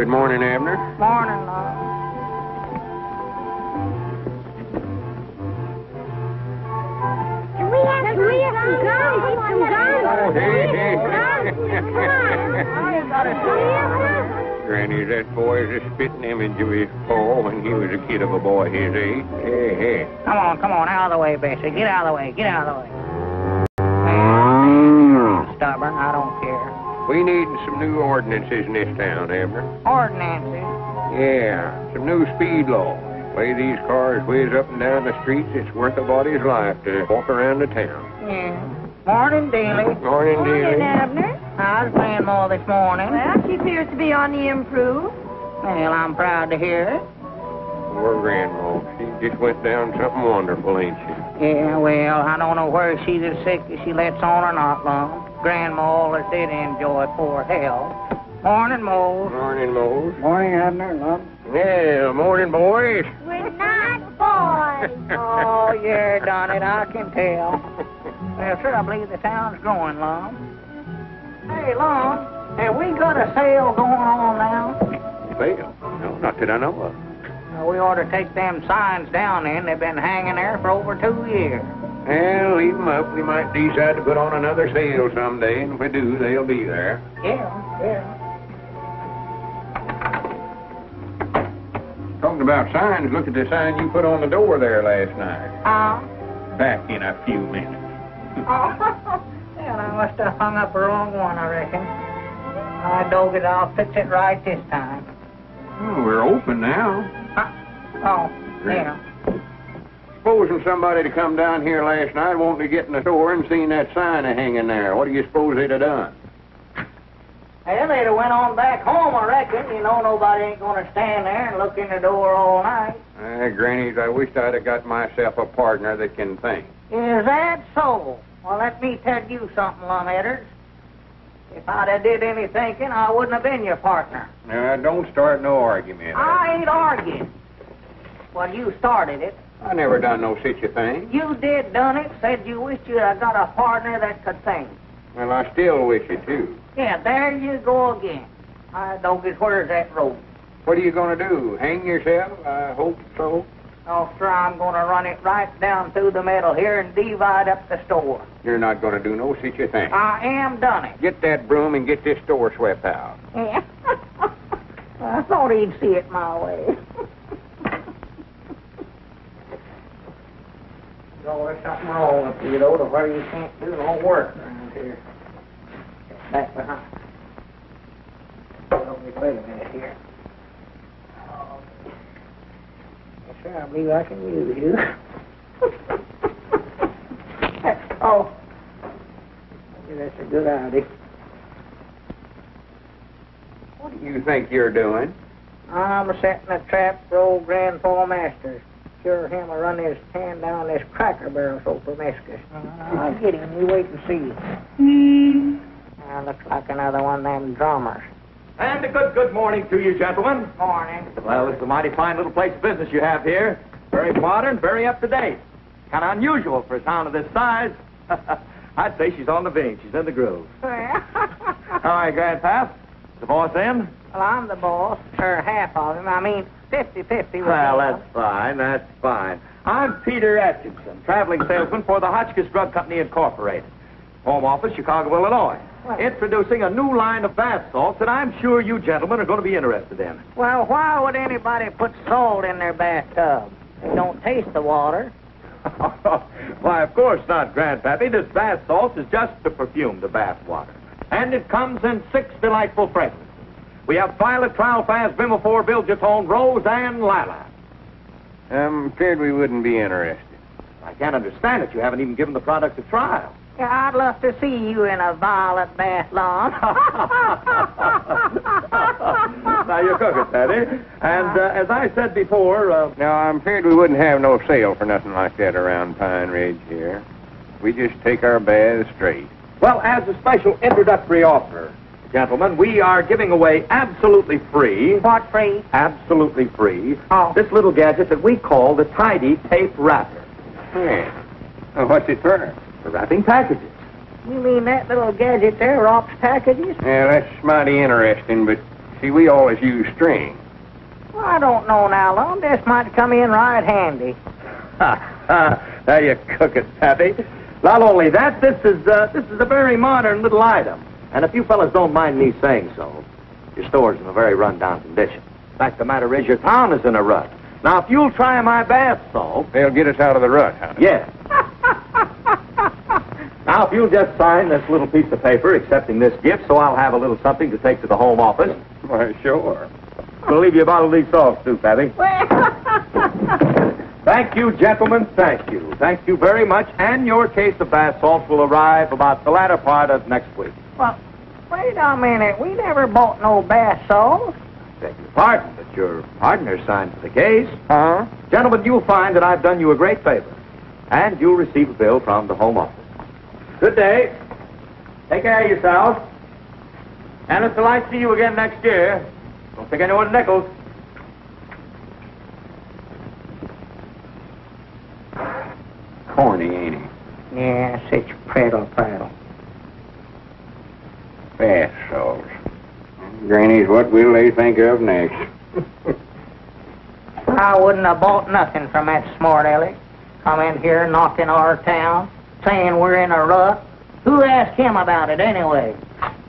Good morning, Abner. Morning, Lum. Can we have some guns? Granny, that boy is a spitting image of his pa when he was a kid of a boy his age. Hey. Come on, out of the way, Bessie. Get out of the way. Stubborn, I don't care. We need some new ordinances in this town, Abner. Ordinances? Yeah, some new speed laws. The way these cars whiz up and down the streets, it's worth a body's life to walk around the town. Yeah. Morning, Dealey. Morning, Morning, dearie. Abner. How's Grandma this morning? Well, she appears to be on the improve. Well, I'm proud to hear it. Poor Grandma. She just went down something wonderful, ain't she? Yeah, well, I don't know whether she's as sick as she lets on or not, Lum. Grandma always did enjoy poor health. Morning, Mose. Morning, Mose. Morning, Abner, Lum. Yeah, morning, boys. We're not boys. Oh, yeah, done it, I can tell. Well, sir, I believe the town's growing, Lum. Hey, Lum, have we got a sale going on now? Sale? No, not that I know of. We ought to take them signs down then. They've been hanging there for over 2 years. Well, leave them up. We might decide to put on another sale someday, and if we do, they'll be there. Yeah. Talking about signs, look at the sign you put on the door there last night. Back in a few minutes. Well, I must have hung up the wrong one, I reckon. I dog it. I'll fix it right this time. Oh, we're open now. Oh, yeah. Supposing somebody to come down here last night wanting to get in the store and seen that sign hanging there. What do you suppose they'd have done? Well, they'd have went on back home, I reckon. You know, nobody ain't going to stand there and look in the door all night. Grannies, I wished I'd have got myself a partner that can think. Is that so? Well, let me tell you something, Lum Abner. If I'd have did any thinking, I wouldn't have been your partner. Now, don't start no argument. I ain't arguing. Well, you started it. I never done no such a thing. You did done it. Said you wished you had got a partner that could think. Well, I still wish it, too. Yeah, there you go again. I don't get where's that rope. What are you going to do? Hang yourself? I hope so. Oh, sir, I'm going to run it right down through the middle here and divide up the store. You're not going to do no such a thing. I am done it. Get that broom and get this store swept out. Yeah. I thought he'd see it my way. Oh, there's something wrong with you, though, to where you can't do no work around here. Back behind. Oh, wait a minute here. Oh. Yes, sir, I believe I can use you. Oh. Maybe that's a good idea. What do you think you're doing? I'm setting a trap for old Grandpa Masters. Sure him will run his hand down this cracker barrel so promiscuous. I'll get him. You wait and see. Now, looks like another one of them drummers. And a good morning to you, gentlemen. Morning. Well, it's a mighty fine little place of business you have here. Very modern, very up-to-date. Kind of unusual for a town of this size. I'd say she's on the vein. She's in the groove. All right, Grandpap. The boss in? Well, I'm the boss, or half of him. I mean, 50-50. Well, that's fine. I'm Peter Atkinson, traveling salesman for the Hotchkiss Drug Company Incorporated. Home office, Chicago, Illinois. Well, introducing a new line of bath salts that I'm sure you gentlemen are going to be interested in. Well, why would anybody put salt in their bathtub? They don't taste the water. Why, of course not, Grandpappy. This bath salt is just to perfume the bath water. And it comes in 6 delightful fragrances. We have violet, trialfaz, vimifor, bilgetone, rose, and lilac. I'm afraid we wouldn't be interested. I can't understand it. You haven't even given the product a trial. Yeah, I'd love to see you in a violet bath, Lum. Now, you're cooking, Patty. And as I said before... Now, I'm afraid we wouldn't have no sale for nothing like that around Pine Ridge here. We just take our baths straight. Well, as a special introductory offer, gentlemen, we are giving away absolutely free... What free? Absolutely free. Oh. This little gadget that we call the Tidy Tape Wrapper. Yeah. Well, what's it for? For wrapping packages. You mean that little gadget there wraps packages? Yeah, that's mighty interesting, but See, we always use string. Well, I don't know now, Lum. This might come in right handy. There you cook it, Pappy. Not only that, this is a very modern little item. And if you fellas don't mind me saying so, your store's in a very run-down condition. Fact of the matter is, your town is in a rut. Now, if you'll try my bath salt... They'll get us out of the rut, huh? Yes. Now, if you'll just sign this little piece of paper accepting this gift, so I'll have a little something to take to the home office. Why, sure. We'll leave you a bottle of these salts, too, Pappy. Thank you, gentlemen. Thank you. Thank you very much. And your case of bath salts will arrive about the latter part of next week. Well, wait a minute. We never bought no bath salts. Beg your pardon, but your partner signed for the case. Huh? Gentlemen, you'll find that I've done you a great favor. And you'll receive a bill from the home office. Good day. Take care of yourselves. And until I see you again next year, don't take any more nickels. Corny, ain't he? Yeah, such prattle. Bath salts. Granny's, what will they think of next? I wouldn't have bought nothing from that smart aleck. Come in here knocking our town, saying we're in a rut. Who asked him about it anyway?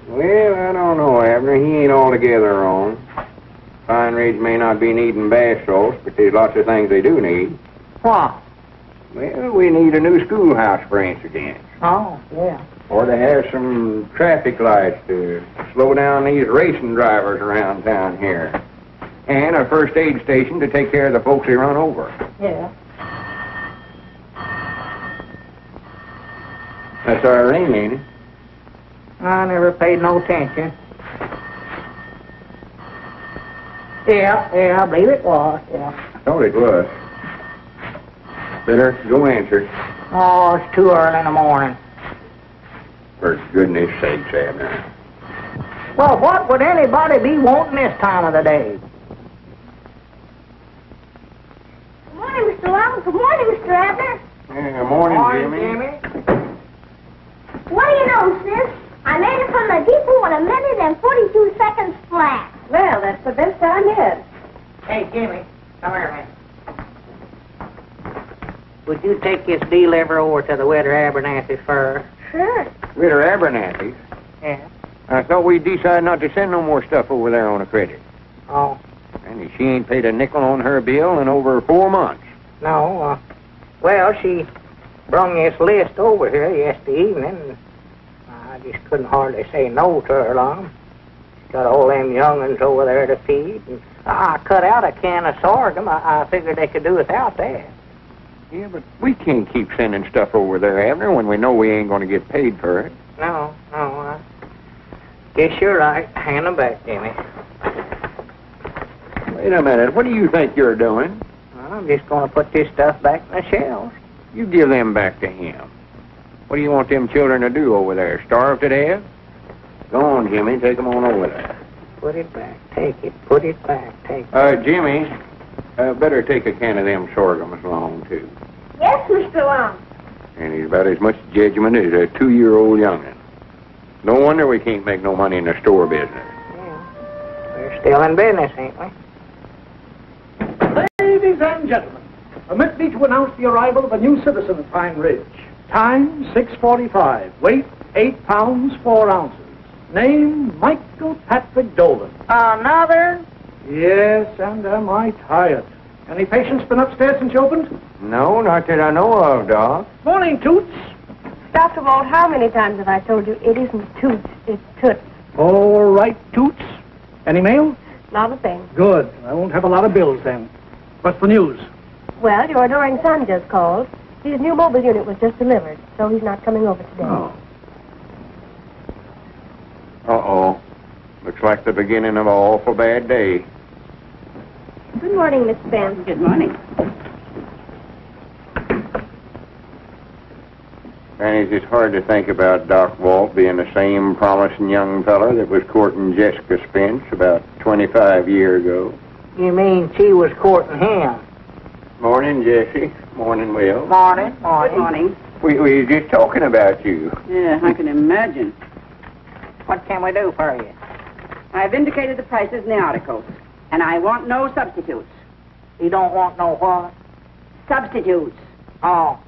Well, I don't know, Abner. He ain't altogether wrong. Pine Ridge may not be needing bath salts, but there's lots of things they do need. What? Well, we need a new schoolhouse, for instance. Oh, yeah. Or to have some traffic lights to slow down these racing drivers around town here. And a first aid station to take care of the folks they run over. Yeah. That's our ring, ain't it? I never paid no attention. Yeah, I believe it was, yeah. Thought it was. Better go answer. Oh, it's too early in the morning. For goodness sakes, Abner. Well, what would anybody be wanting this time of the day? Good morning, Mr. Lum. Good morning, Mr. Abner. Yeah, morning, Jimmy. What do you know, sis? I made it from the depot in 1:42 flat. Well, that's the best time yet. Hey, Jimmy, come here, man. Would you take this deliver over to the Widow Abernathy's first? Sure. Widow Abernathy's? Yeah. I thought we'd decided not to send no more stuff over there on a credit. Oh, And she ain't paid a nickel on her bill in over 4 months. no. Well, she brung this list over here yesterday evening. And I just couldn't hardly say no to her long. She's got all them young'uns over there to feed. And I cut out a can of sorghum. I figured they could do without that. Yeah, but we can't keep sending stuff over there, Abner, when we know we ain't going to get paid for it. No, I guess you're right. Hand them back, Jimmy. Wait a minute. What do you think you're doing? I'm just going to put this stuff back in the shelves. You give them back to him. What do you want them children to do over there? Starve to death? Go on, Jimmy. Take them on over there. Put it back. Take it. Put it back. Take it. Jimmy, better take a can of them sorghums along, too. Yes, Mr. Lum. And he's about as much judgment as a 2-year-old young'un. No wonder we can't make no money in the store business. Yeah. We're still in business, ain't we? Ladies and gentlemen, permit me to announce the arrival of a new citizen of Pine Ridge. Time, 6:45. Weight, 8 pounds, 4 ounces. Name, Michael Patrick Dolan. Another? Yes, and am I tired. Any patients been upstairs since you opened? No, not that I know of, Doc. Morning, Toots. Dr. Walt, how many times have I told you it isn't Toots, it's Toots? All right, Toots. Any mail? Not a thing. Good. I won't have a lot of bills then. What's the news? Well, your adoring son just called. His new mobile unit was just delivered, so he's not coming over today. Oh. Uh-oh. Looks like the beginning of an awful bad day. Good morning, Miss Spence. Good morning. And it's hard to think about Doc Walt being the same promising young fella that was courting Jessica Spence about 25 years ago. You mean she was courting him? Morning, Jessie. Morning, Will. Morning. Good morning. We were just talking about you. Yeah, I can imagine. What can we do for you? I've indicated the prices in the article, and I want no substitutes. You don't want no what? Substitutes. Oh.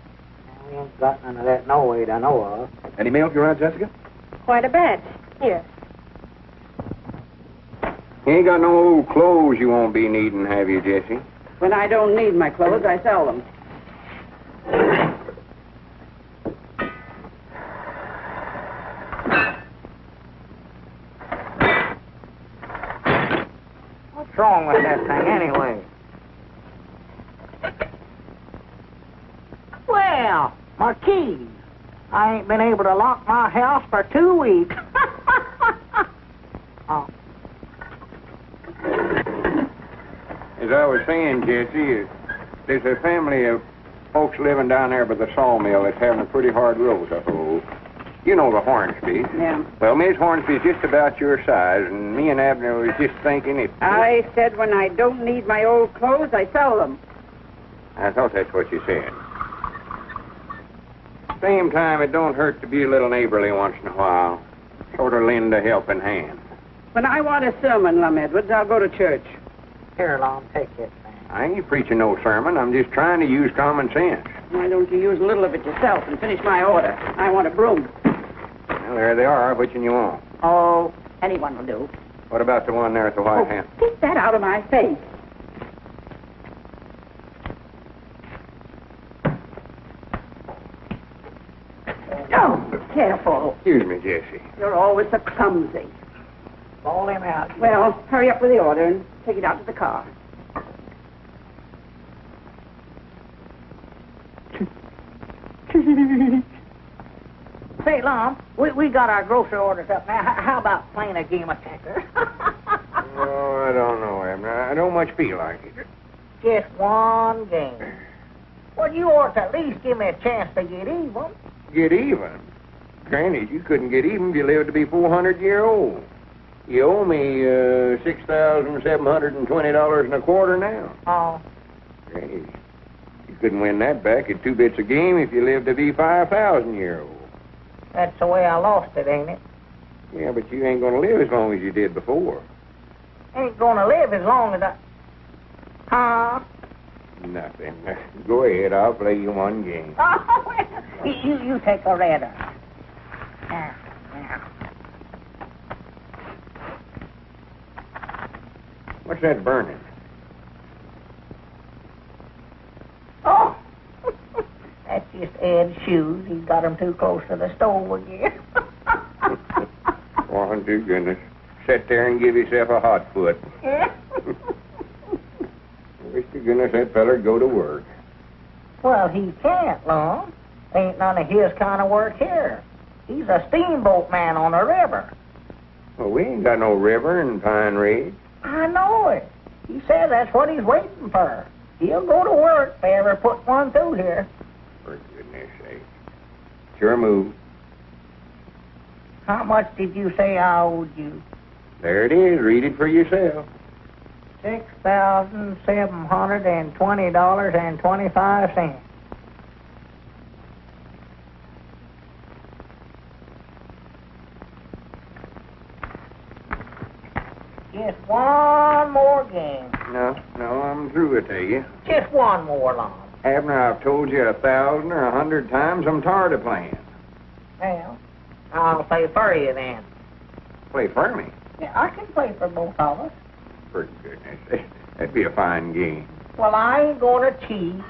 We ain't got none of that no way to know of. Any milk you want, Jessica? Quite a bit. Here. You ain't got no old clothes you won't be needing, have you, Jessie? When I don't need my clothes, I sell them. What's wrong with that thing anyway? Well, my keys. I ain't been able to lock my house for 2 weeks. Oh. As I was saying, Jesse, there's a family of folks living down there by the sawmill that's having a pretty hard row to hoe. You know the Hornsbys. Yeah. Well, Miss Hornsby's just about your size, and me and Abner was just thinking if... I said when I don't need my old clothes, I sell them. I thought that's what you said. Same time, it don't hurt to be a little neighborly once in a while. Sort of lend a helping hand. When I want a sermon, Lum Edwards, I'll go to church. Here, Lum, take this thing. I ain't preaching no sermon. I'm just trying to use common sense. Why don't you use a little of it yourself and finish my order? I want a broom. Well, there they are. Which one you want? Oh, anyone will do. What about the one there at the White House? Get that out of my face. Oh, careful. Excuse me, Jessie. You're always so clumsy. Roll him out. Well, hurry up with the order and take it out to the car. Say, Lum, we got our grocery orders up now. How about playing a game of checkers? Oh, I don't know, Abner. I don't much feel like it. Just one game. Well, you ought to at least give me a chance to get even. Get even? Granted, you couldn't get even if you lived to be 400 years old. You owe me $6,720 and a quarter now. Oh. Granted, you couldn't win that back at 2 bits a game if you lived to be 5,000 years old. That's the way I lost it, ain't it? Yeah, but you ain't gonna live as long as you did before. Ain't gonna live as long as I... Huh? Nothing. Go ahead, I'll play you one game. Oh, well, you take a redder. Now. What's that burning? Oh! That's just Ed's shoes. He's got them too close to the stove again. Oh, dear goodness. Sit there and give yourself a hot foot. Wish to goodness that feller go to work. Well, he can't, Lum. Ain't none of his kind of work here. He's a steamboat man on the river. Well, we ain't got no river in Pine Ridge. I know it. He said that's what he's waiting for. He'll go to work if they ever put one through here. For goodness sake. Sure move. How much did you say I owed you? There it is. Read it for yourself. $6,720.25. Just one more game. No, I'm through, I tell you. Just one more, Lum. Abner, I've told you 1,000 or 100 times I'm tired of playing. Well, I'll play for you then. Play for me? Yeah, I can play for both of us. For goodness sake. That'd be a fine game. Well, I ain't gonna cheat.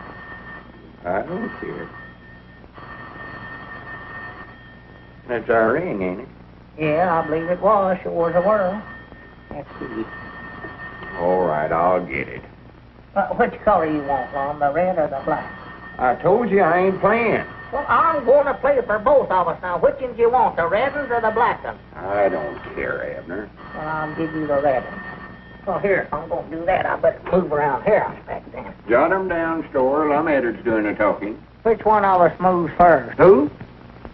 I don't care. That's our ring, ain't it? Yeah, I believe it was. Sure as a whirl. Let's see. All right, I'll get it. Which color you want, Lum, the red or the black? I told you I ain't playing. Well, I'm going to play for both of us now. Which ones you want, the red ones or the black ones? I don't care, Abner. Well, I'll give you the red ones. Well, here, if I'm going to do that, I better move around here, I expect then. Jot 'em down, store. Lum Edwards doing the talking. Which one of us moves first? Who?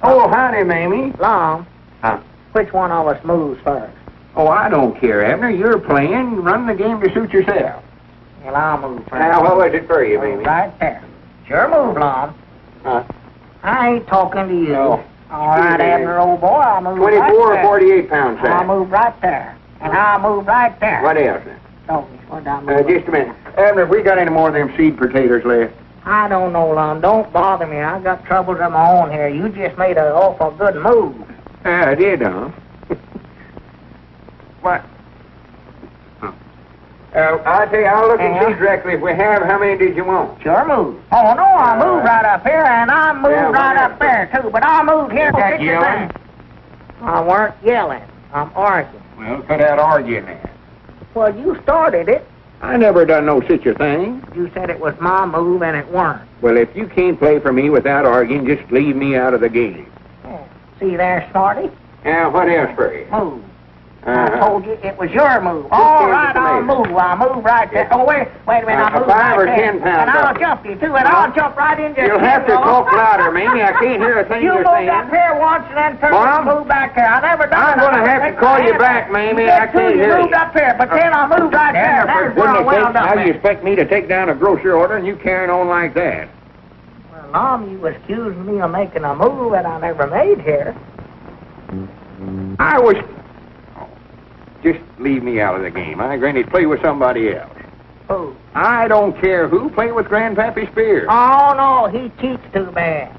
Oh, howdy, Mamie. Lum. Huh? Which one of us moves first? Oh, I don't care, Abner. You're playing. Run the game to suit yourself. Well, I'll move first. Now, what was it for you, Mamie? Right there. Sure move, Lum. Huh? I ain't talking to you. No. All right, Abner, old boy, I'll move 24 right or there. 48 pounds, I'll Sam. move right there. And I'll move right there. What else? Oh, what I move? Just a minute. Abner, have we got any more of them seed potatoes left? I don't know, Lum. Don't bother me. I got troubles of my own here. You just made an awful good move. I did, huh? What? I'll tell you, I'll look and see directly if we have. How many did you want? Sure move. Oh, no, I moved right up here, and I moved right up there, too. But I moved here. That yelling? I weren't yelling. I'm arguing. Well, cut out arguing then. Well, you started it. I never done no such a thing. You said it was my move, and it weren't. Well, if you can't play for me without arguing, just leave me out of the game. Yeah. See there, Smarty? Now, what else for you? Move. I told you it was your move. All right, I'll move. I'll move right there. Oh, wait a minute. I'll move 5 or right 10 there. pounds. And I'll jump you, too, and I'll jump right into You'll have to talk louder, Mamie. I can't hear a thing you you're moved saying. up here once and then turned Mom? and moved back there. I never done I'm going to have to call you back, Mamie. I can't hear you. you. moved up here, but then I moved right there. For That's where I goodness wound sake, up how do you at. expect me to take down a grocery order and you carrying on like that? Well, Mom, you was accusing me of making a move that I never made here. I was... Just leave me out of the game. I granted play with somebody else. Who? I don't care who. Play with Grandpappy Spears. Oh, no, he cheats too bad.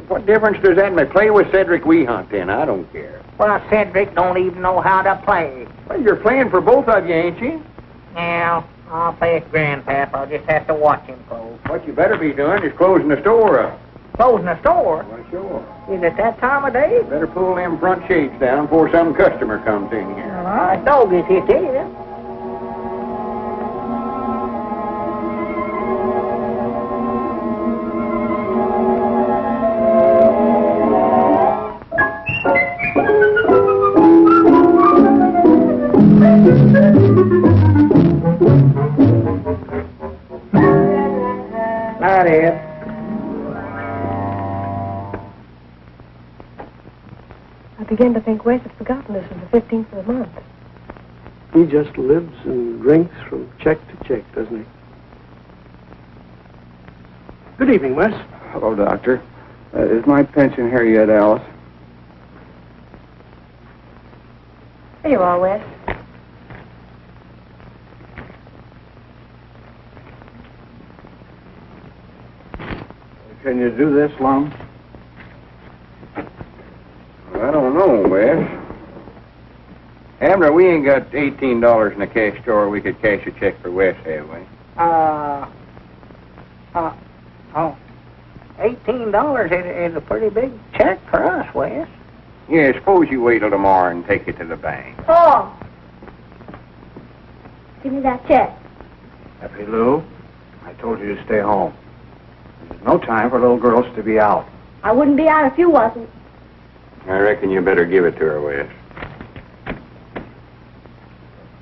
What difference does that make? Play with Cedric Weehunt then. I don't care. Well, Cedric don't even know how to play. Well, you're playing for both of you, ain't you? Now, I'll play with Grandpap. I'll just have to watch him close. What you better be doing is closing the store up. Closing the store? Well, sure. Is it that time of day? Better pull them front shades down before some customer comes in here. All right, dog is hit here. Not it. I begin to think Wes had forgotten this was the 15th of the month. He just lives and drinks from check to check, doesn't he? Good evening, Wes. Hello, Doctor. Is my pension here yet, Alice? There you are, Wes. Can you do this, Lum? I don't know, Wes. Abner, we ain't got $18 in the cash drawer. We could cash a check for Wes, have we? $18 is a pretty big check for us, Wes. Yeah, suppose you wait till tomorrow and take it to the bank. Paul, give me that check. Happy Lou, I told you to stay home. There's no time for little girls to be out. I wouldn't be out if you wasn't. I reckon you better give it to her, Wes.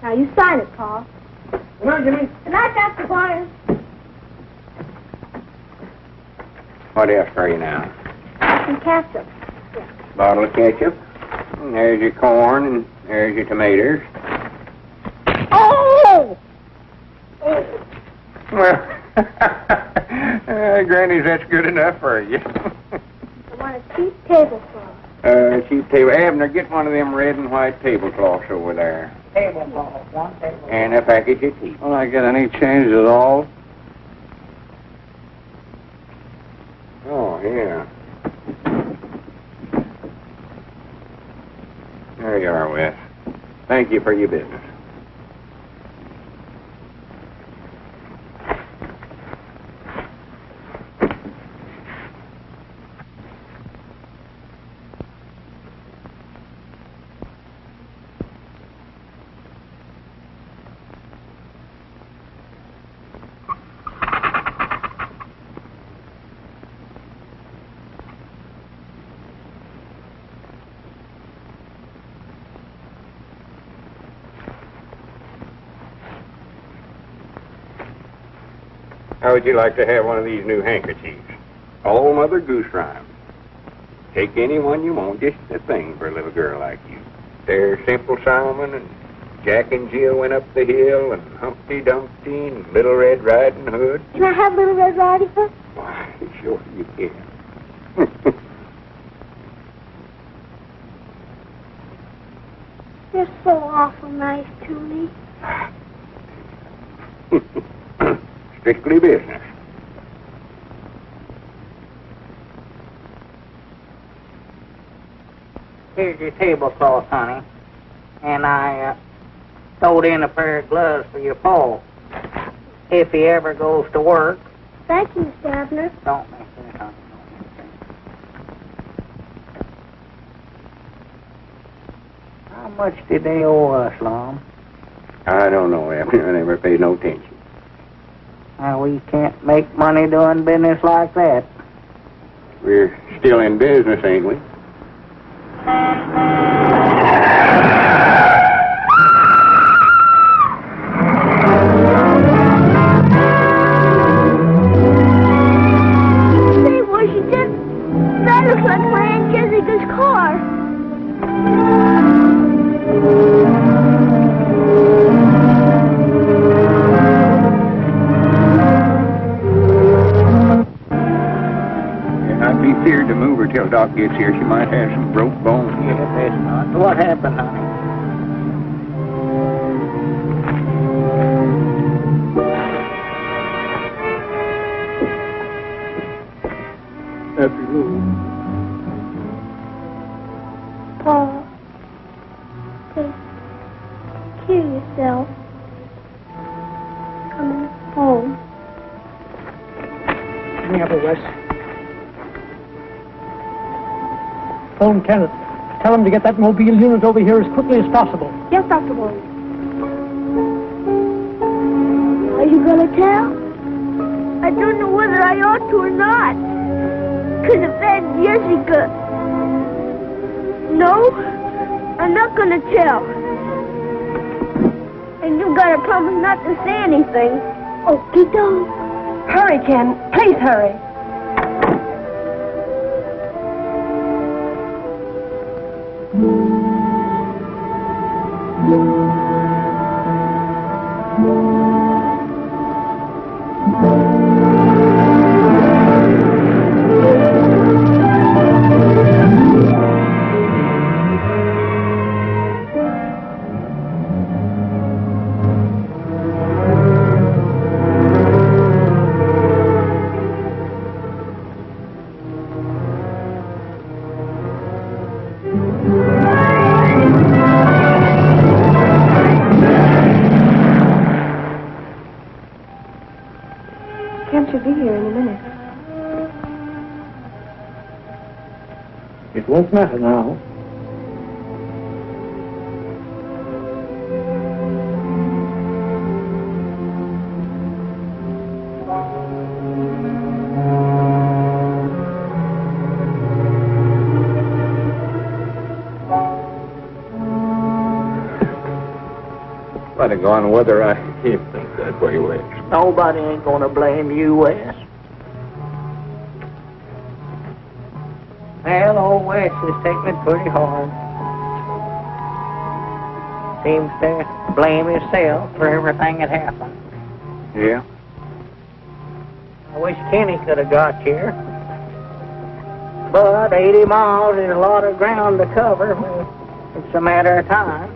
Now you sign it, Paul. Good night, Jimmy. Good night, Dr. Barnes. What else for you now? Some ketchup. Bottle of ketchup. And there's your corn, and there's your tomatoes. Oh! Well, Granny, that's good enough for you. I want a cheap tablecloth. Cheap table. Abner, get one of them red and white tablecloths over there. Tablecloth, one tablecloth. And a package of tea. Will I get any change at all? Oh, yeah. There you are, Wes. Thank you for your business. How would you like to have one of these new handkerchiefs? All Mother Goose rhymes. Take any one you want, just a thing for a little girl like you. There's Simple Simon, and Jack and Jill went up the hill, and Humpty Dumpty, and Little Red Riding Hood. Can I have Little Red Riding Hood? Why, sure you can. You're so awful nice to me. Strictly business. Here's your tablecloth, honey. And I stowed in a pair of gloves for your Paul. If he ever goes to work. Thank you, Mr. Abner. Don't mention it, honey. How much did they owe us, Lum? I don't know, Abner. I never paid no attention. Well, we can't make money doing business like that. We're still in business, ain't we? Say, Washington, that looks like my Aunt Jessica's car. I'd be feared to move her till Doc gets here. She might have some broke bones. Yeah, that's not. What happened, honey? Afternoon. Paul, take care of yourself. Coming home. Give me up, Wes. Phone Kenneth. Tell him to get that mobile unit over here as quickly as possible. Yes, Dr. Boyd. Are you gonna tell? I don't know whether I ought to or not. 'Cause of Aunt Jessica. No, I'm not gonna tell. And you gotta promise not to say anything. Okie doke. Hurry, Ken. Please hurry. Ken should be here in a minute. It won't matter now. By the gone whether I think that way, Wes. Nobody ain't gonna blame you, Wes. Well, old Wes is taking it pretty hard. Seems to blame himself for everything that happened. Yeah? I wish Kenny could have got here. But 80 miles is a lot of ground to cover. Well, it's a matter of time.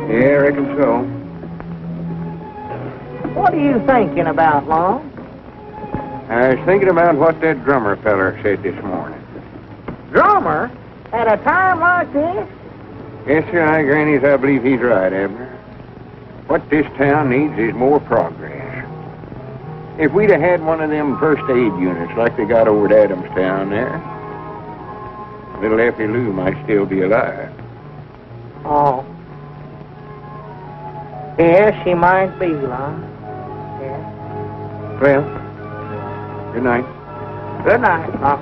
Yeah, I reckon so. What are you thinking about, Lum? I was thinking about what that drummer feller said this morning. Drummer? At a time like this? Yes, sir, Grannies, I believe he's right, Abner. What this town needs is more progress. If we'd have had one of them first aid units like they got over at Adamstown there, little Effie Lou might still be alive. Oh. Yeah, she might be, Lum. Yeah. Well, good night. Good night, Lum.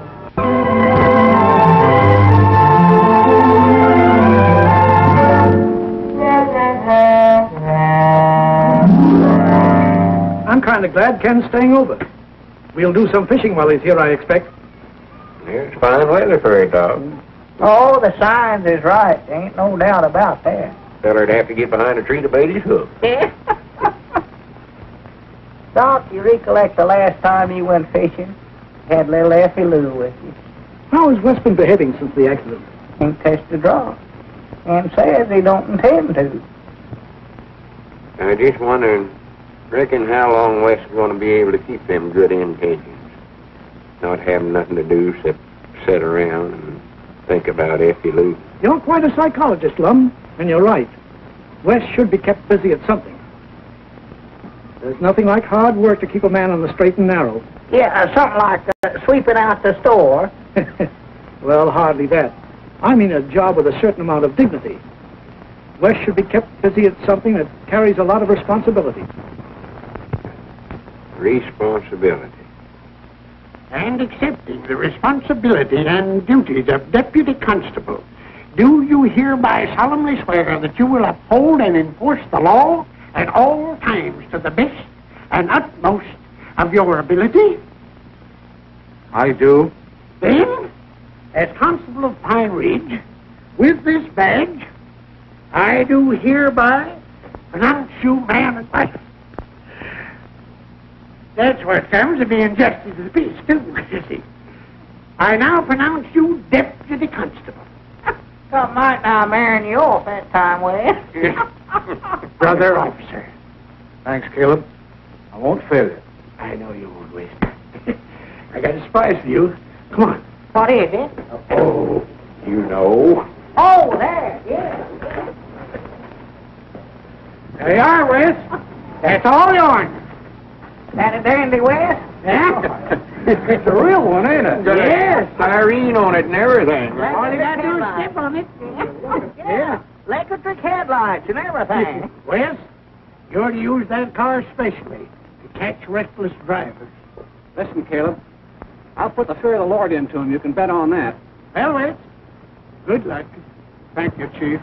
I'm kind of glad Ken's staying over. We'll do some fishing while he's here, I expect. Yeah, it's fine weather for a dog. Oh, the signs is right. Ain't no doubt about that. Feller'd have to get behind a tree to bait his hook. Yeah. Doc, you recollect the last time you went fishing? Had little Effie Lou with you. How has Wes been behaving since the accident? Ain't touched a draw. and says he don't intend to. I just wondering, reckon how long Wes is going to be able to keep them good intentions? Not having nothing to do except sit around and think about Effie Lou. You're quite a psychologist, Lum, and you're right. Wes should be kept busy at something. There's nothing like hard work to keep a man on the straight and narrow. Yeah, something like sweeping out the store. Well, hardly that. I mean a job with a certain amount of dignity. Wes should be kept busy at something that carries a lot of responsibility. Responsibility. And accepting the responsibility and duties of Deputy Constable, do you hereby solemnly swear that you will uphold and enforce the law at all times to the best and utmost of your ability? I do. Then, as Constable of Pine Ridge, with this badge, I do hereby pronounce you man and wife. That's what comes of being justice of the peace, too, you see. I now pronounce you Deputy Constable. Something might now marrying you off that time, Wes. Brother officer. Thanks, Caleb. I won't fail you. I know you won't, Wes. I got a surprise for you. Come on. What is it? Oh, You know. Oh, there, yeah. there you are, Wes. That's all yours. That a dandy, Wes? Yeah? It's a real one, ain't it? Got Yes. a siren on it and everything. All you got to do is step on it. Yeah. Electric headlights and everything. Wes, you're to use that car specially to catch restless drivers. Listen, Caleb. I'll put the fear of the Lord into him. You can bet on that. Well, Wes, good luck. Thank you, Chief.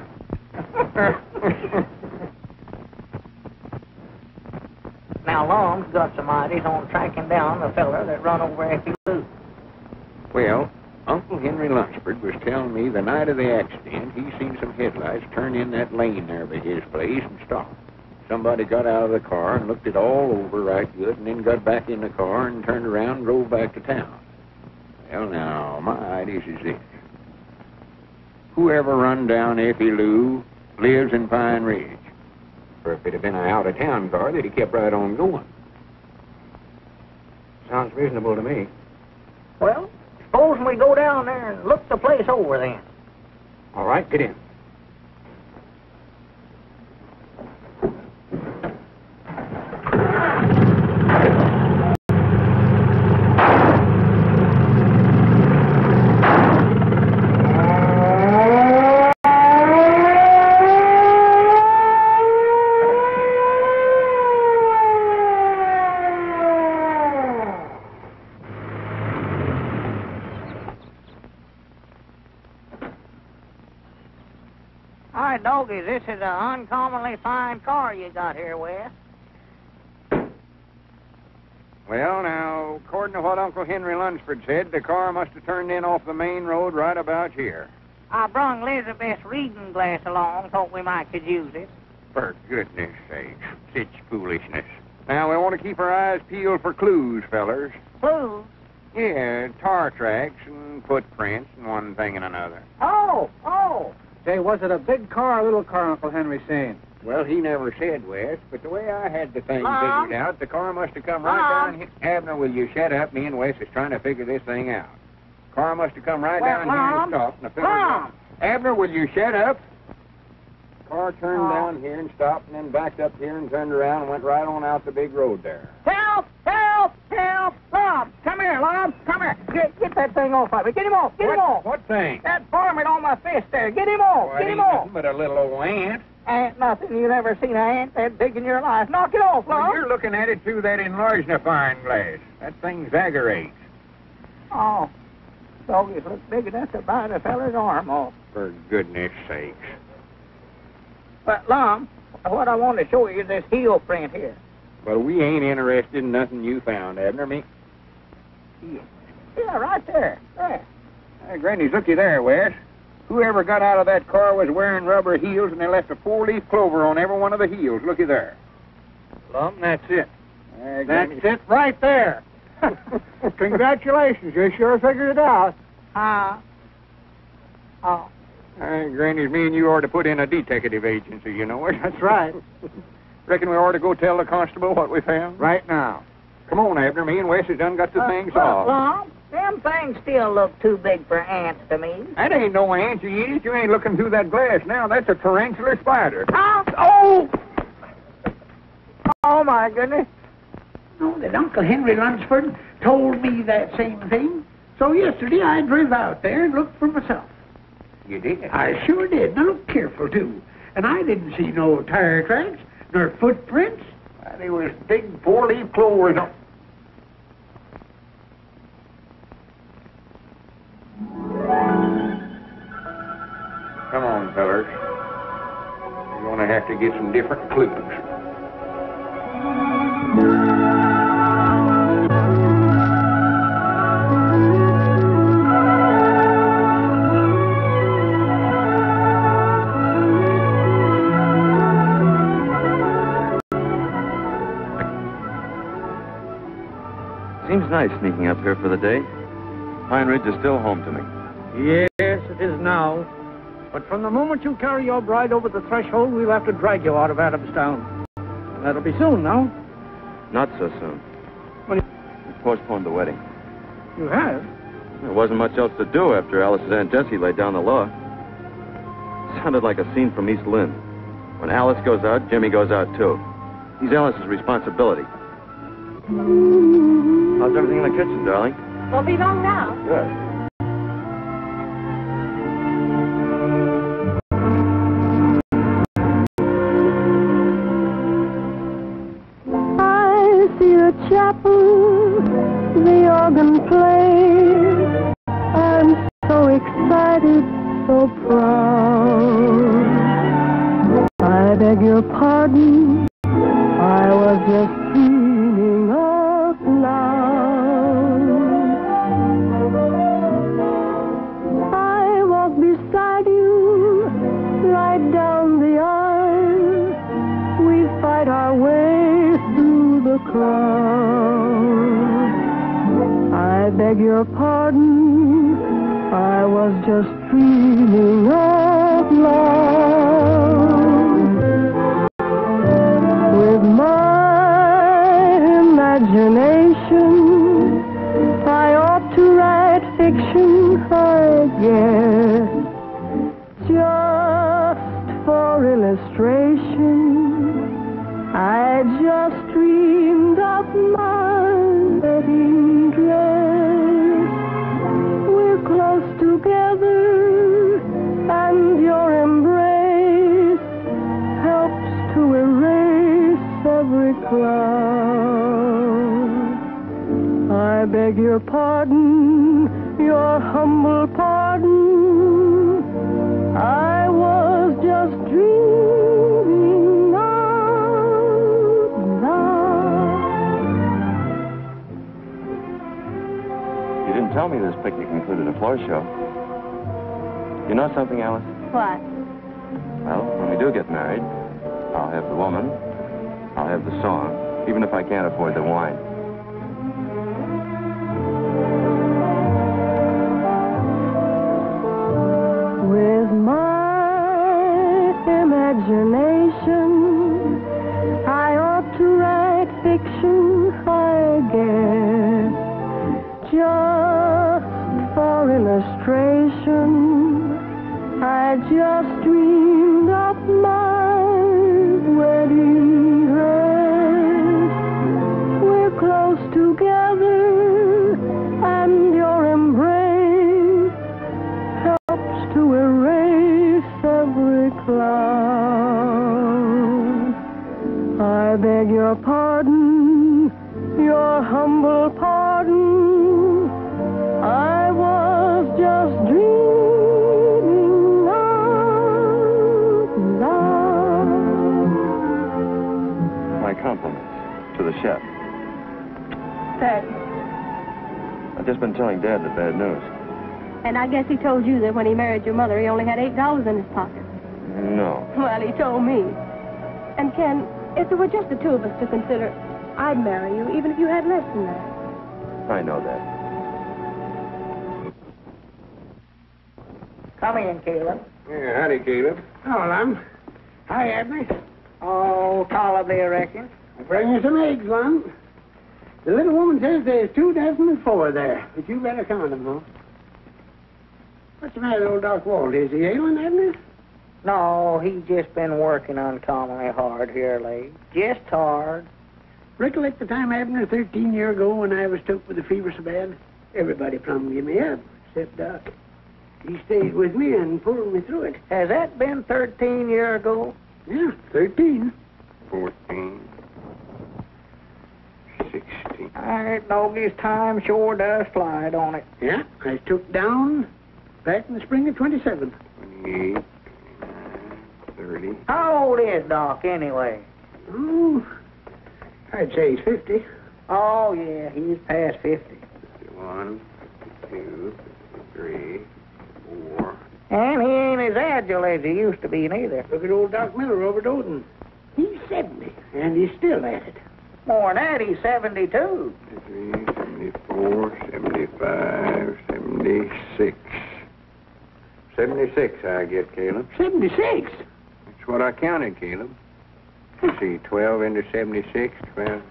Now, Long's got some ideas on tracking down the feller that run over Effie Lou. Well, Uncle Henry Lunsford was telling me the night of the accident he seen some headlights turn in that lane there by his place and stop. Somebody got out of the car and looked it all over right good and then got back in the car and turned around and drove back to town. Well, now, my ideas is this. Whoever run down Effie Lou lives in Pine Ridge. For if it had been an out-of-town car, they'd have kept right on going. Sounds reasonable to me. Well, supposing we go down there and look the place over then. All right, get in. Hi, doggies, this is an uncommonly fine car you got here, Wes. Well, now, according to what Uncle Henry Lunsford said, the car must have turned in off the main road right about here. I brung Elizabeth's reading glass along, thought we might could use it. For goodness sake, such foolishness. Now, we want to keep our eyes peeled for clues, fellers. Clues? Yeah, tar tracks and footprints and one thing and another. Oh. Say, was it a big car or a little car Uncle Henry seen? Well, he never said, Wes, but the way I had the thing Mom? figured out, the car must have come Mom? right down here. Abner, will you shut up? Me and Wes is trying to figure this thing out. Car must have come right Well, down here Mom? and stopped. And the fellas Mom? Abner, will you shut up? Car turned Oh. down here and stopped and then backed up here and turned around and went right on out the big road there. Help! Lum, come here, Lum, come here. Get that thing off of me. Get him off, get him off. What thing? That varmint on my fist there. Get him off, Well, get it him ain't off. nothing but a little old ant. Ain't nothing. You never seen an ant that big in your life. Knock it off, Well, Lum. you're looking at it through that enlarged magnifying glass. That thing's aggravates. Oh, doggies look big enough to bite a feller's arm off. For goodness sakes. But, Lum, what I want to show you is this heel print here. Well, we ain't interested in nothing you found, Abner. Me. Yeah, right there. There. Hey, Granny's looky there, Wes. Whoever got out of that car was wearing rubber heels, and they left a four-leaf clover on every one of the heels. Looky there. Lum, that's it. That's it right there. Congratulations. You sure figured it out. Oh. Granny's me and you ought to put in a detective agency, you know it. That's right. Reckon we ought to go tell the constable what we found? Right now. Come on, Abner. Me and Wes has done got the things off. Lum, them things still look too big for ants to me. That ain't no ant, you idiot. You ain't looking through that glass now. That's a tarantula spider. Huh? Oh! Oh, my goodness. No, that Uncle Henry Lunsford told me that same thing. So yesterday I drove out there and looked for myself. You did? I sure did. Now look careful, too. And I didn't see no tire tracks, nor footprints. They was big four-leaf clovers on... Come on, fellers. You're going to have to get some different clues. Seems nice sneaking up here for the day. Pine Ridge is still home to me. Yes, it is now. But from the moment you carry your bride over the threshold, we'll have to drag you out of Adamstown. And that'll be soon, now. Not so soon. We postponed the wedding. You have? There wasn't much else to do after Alice's Aunt Jessie laid down the law. Sounded like a scene from East Lynne. When Alice goes out, Jimmy goes out, too. He's Alice's responsibility. How's everything in the kitchen, darling? Won't be long now. Good. I see the chapel, the organ plays. I'm so excited, so proud. I beg your pardon, I was just dreaming out loud. I walk beside you, right down the aisle. We fight our way through the crowd. I beg your pardon, I was just dreaming out loud. With my imagination, I ought to write fiction, I guess, just for illustration. I just dreamed of my wedding dress. We're close together, and your embrace helps to erase every cloud. I beg your pardon, your humble pardon. I was just dreaming out loud. You didn't tell me this picnic included a floor show. You know something, Alice? What? Well, when we do get married, I'll have the woman, I'll have the song, even if I can't afford the wine. With my imagination, I ought to write fiction, I guess, just for illustration. I just dreamed of my wedding dress. We're close together, and your embrace helps to erase every cloud. I beg your pardon, your humble pardon. I was just dreaming out loud. My compliments to the chef. Thanks. I've just been telling Dad the bad news. And I guess he told you that when he married your mother, he only had $8 in his pocket. No. Well, he told me. And Ken, if there were just the two of us to consider, I'd marry you, even if you had less than that. I know that. Come in, Caleb. Yeah, howdy, Caleb. Hello, Lum. Hi, Abner. Oh, tolerably, I reckon. I bring you some eggs, Lum. The little woman says there's 2,004 there, but you better count them, huh? What's the matter with old Doc Walt? Is he ailing, Abner? No, he's just been working uncommonly hard here late. Just hard. Recollect the time, Abner, 13 years ago when I was took with the fever so bad? Everybody plumb gave me up, except Doc. He stayed with me and pulled me through it. Has that been 13 years ago? Yeah, 13. 14. 16. I know his time sure does fly, don't it? Yeah, I took down back in the spring of 27. 28. 30. How old is Doc, anyway? Oh, I'd say he's 50. Oh, yeah, he's past 50. 51. 52. 53. 4. And he ain't as agile as he used to be, neither. Look at old Doc Miller over Doden. He's 70, and he's still at it. More than that, he's 72. 73, 74, 75, 76. 76 I get, Caleb. 76? That's what I counted, Caleb. Let's see, 12 into 76, 12.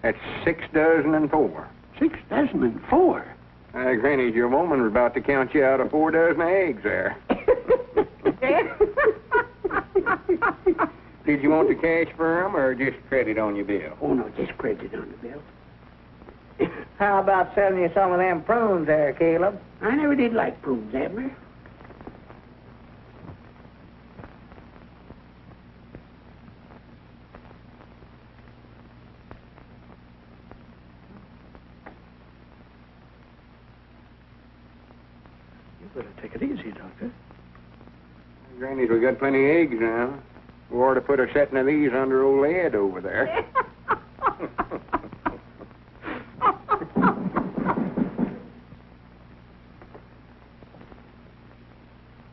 That's 6,004. 6,004? Granny, your woman was about to count you out of 4 dozen eggs there. Did you want the cash for 'em or just credit on your bill? Oh, no, just credit on the bill. How about selling you some of them prunes there, Caleb? I never did like prunes, Abner. You better take it easy, Doctor. Granny, we got plenty of eggs now. We ought to put a setting of these under old Ed over there.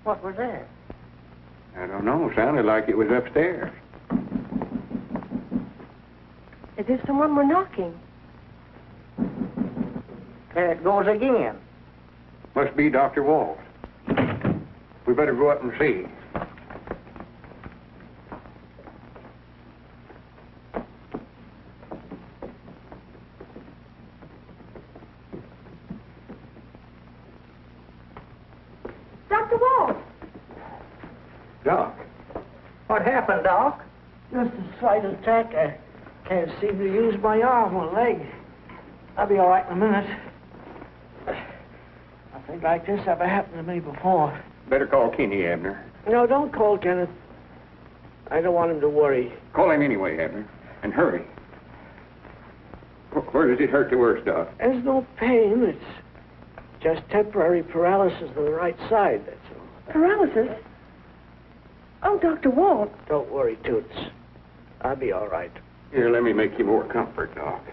What was that? I don't know. Sounded like it was upstairs. As if someone were knocking. There it goes again. Must be Dr. Walt. We better go up and see. Dr. Walt! Doc. What happened, Doc? Just a slight attack. I can't seem to use my arm or leg. I'll be all right in a minute. Nothing like this ever happened to me before. Better call Kenny, Abner. No, don't call Kenneth. I don't want him to worry. Call him anyway, Abner. And hurry. Where does it hurt the worst, Doc? There's no pain. It's just temporary paralysis of the right side, that's all. Paralysis? Oh, Dr. Walt. Don't worry, Toots. I'll be all right. Here, let me make you more comfort, Doc.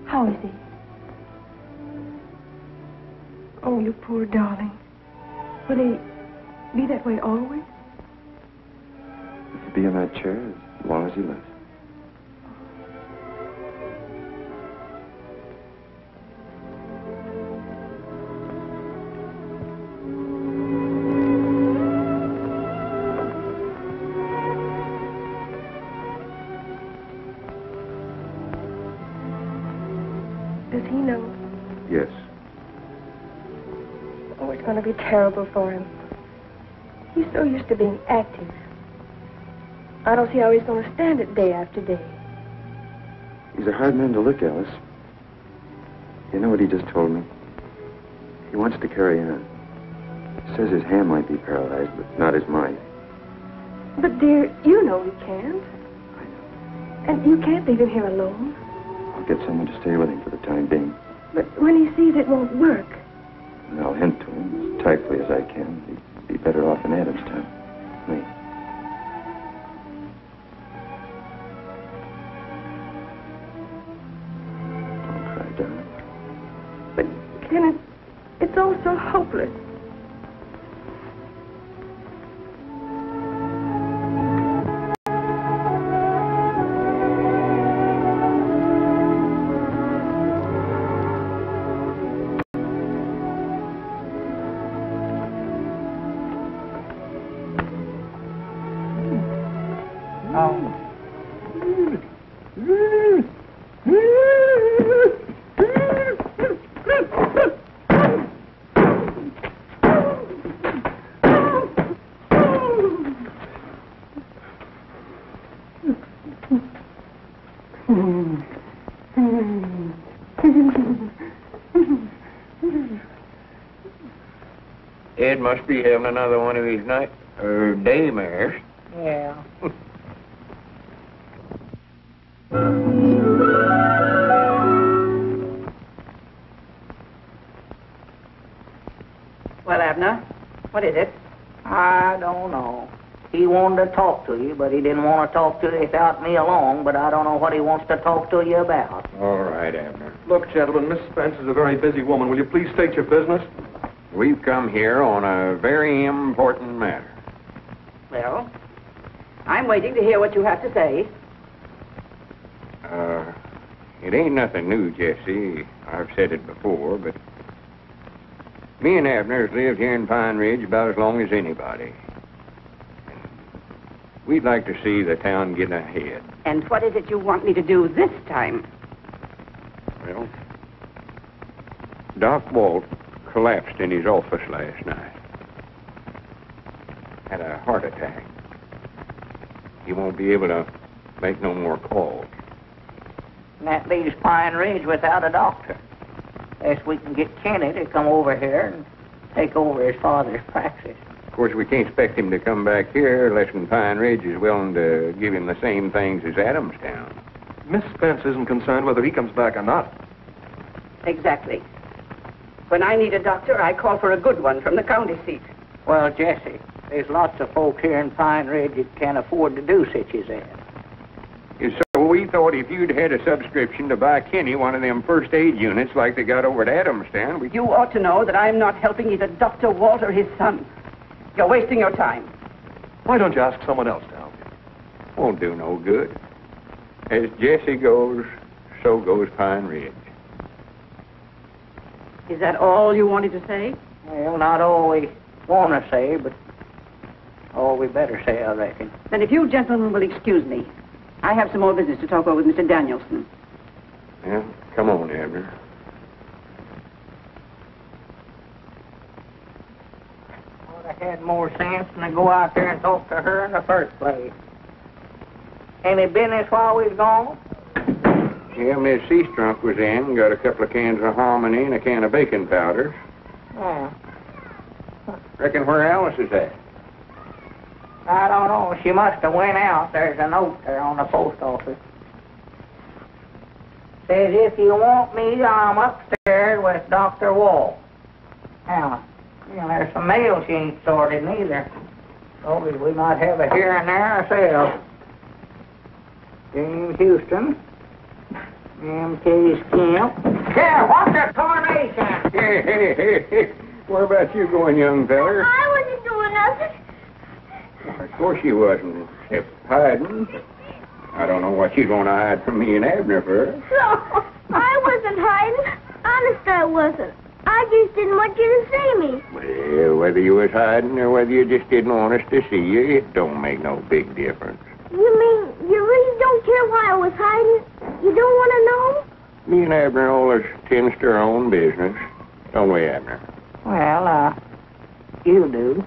How is he? Oh, you poor darling. Will he be that way always? He'll be in that chair as long as he lives. Does he know? Yes. Oh, it's going to be terrible for him. He's so used to being active. I don't see how he's going to stand it day after day. He's a hard man to look, Alice. You know what he just told me? He wants to carry on. Says his hand might be paralyzed, but not his mind. But, dear, you know he can't. I know. And you can't leave him here alone. I'll get someone to stay with him for the time being. But when he sees it won't work. And I'll hint to him as tactfully as I can. He'd be better off in Adamstown. Me. Don't cry, darling. But, Kenneth, it's all so hopeless. Ed must be having another one of his night or daymares. Yeah. Well, Abner, what is it? I don't know. He wanted to talk to you, but he didn't want to talk to you without me along, but I don't know what he wants to talk to you about. All right, Abner. Look, gentlemen, Miss Spence is a very busy woman. Will you please state your business? We've come here on a very important matter. Well, I'm waiting to hear what you have to say. It ain't nothing new, Jesse. I've said it before, but me and Abner's lived here in Pine Ridge about as long as anybody. We'd like to see the town get ahead. And what is it you want me to do this time? Well, Doc Walt collapsed in his office last night. Had a heart attack. He won't be able to make no more calls. And that leaves Pine Ridge without a doctor. Unless we can get Kenny to come over here and take over his father's practice. Of course, we can't expect him to come back here unless Pine Ridge is willing to give him the same things as Adamstown. Miss Spence isn't concerned whether he comes back or not. Exactly. When I need a doctor, I call for a good one from the county seat. Well, Jesse, there's lots of folk here in Pine Ridge that can't afford to do such as that. So we thought if you'd had a subscription to buy Kenny one of them first aid units like they got over at Adamstown, we... You ought to know that I'm not helping either Dr. Walt or his son. You're wasting your time. Why don't you ask someone else to help you? Won't do no good. As Jesse goes, so goes Pine Ridge. Is that all you wanted to say? Well, not all we want to say, but all we better say, I reckon. Then if you gentlemen will excuse me, I have some more business to talk over with Mr. Danielson. Yeah, come on, Abner. Would have had more sense than to go out there and talk to her in the first place. Any business while we've gone? Yeah, Miss Seastrunk was in, got a couple of cans of hominy and a can of baking powder. Yeah. Reckon where Alice is at? I don't know. She must have went out. There's a note there on the post office. Says, if you want me, I'm upstairs with Dr. Wall. Now, there's some mail she ain't sorted neither. So we might have a here and there ourselves. James Houston. M.K. Skimp. Here, what's the tornation? Hey. What about you going, young feller? I wasn't doing nothing. Of course you wasn't, except hiding. I don't know what you'd want to hide from me and Abner for. No, I wasn't hiding. Honest, I wasn't. I just didn't want you to see me. Well, whether you was hiding or whether you just didn't want us to see you, it don't make no big difference. You mean you really don't care why I was hiding? You don't want to know? Me and Abner always tends to our own business. Don't we, Abner? Well, you do.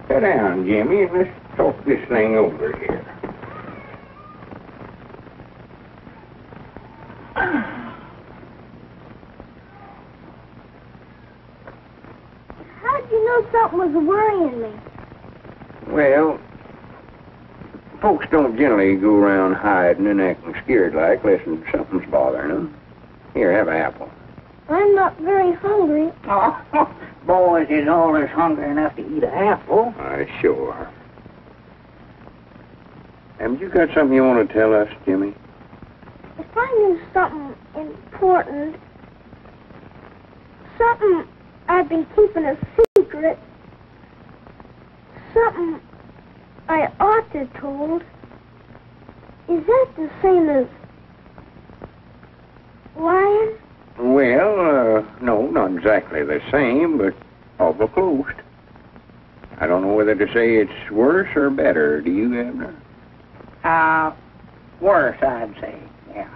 Sit down, Jimmy, and let's talk this thing over here. How'd you know something was worrying me? Well, Folks don't generally go around hiding and acting scared like unless something's bothering them. Here, have an apple. I'm not very hungry. Oh, boys is always hungry enough to eat an apple. Sure. Haven't you got something you want to tell us, Jimmy? If I knew something important, something I've been keeping a secret, something I ought to have told, is that the same as lying? Well, no, not exactly the same, but awful close. I don't know whether to say it's worse or better. Do you, Abner? Worse, I'd say, yeah.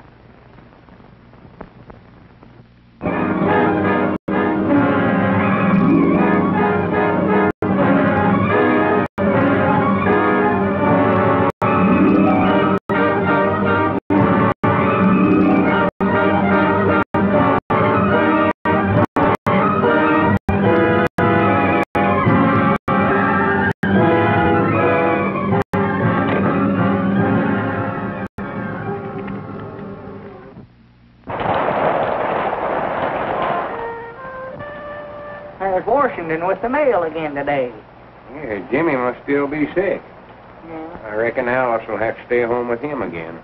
There's Washington with the mail again today. Yeah, Jimmy must still be sick. Yeah. I reckon Alice will have to stay home with him again.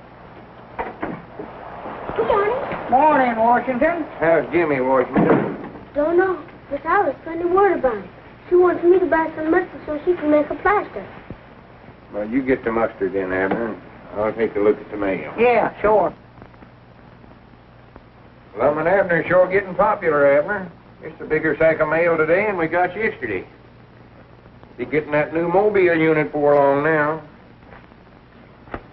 Good morning. Morning, Washington. How's Jimmy, Washington? Don't know, but I was sending word about it. She wants me to buy some mustard so she can make a plaster. Well, you get the mustard in, Abner, and I'll take a look at the mail. Yeah, sure. Lum and Abner sure getting popular, Abner. It's a bigger sack of mail today than we got yesterday. Be getting that new mobile unit before long now.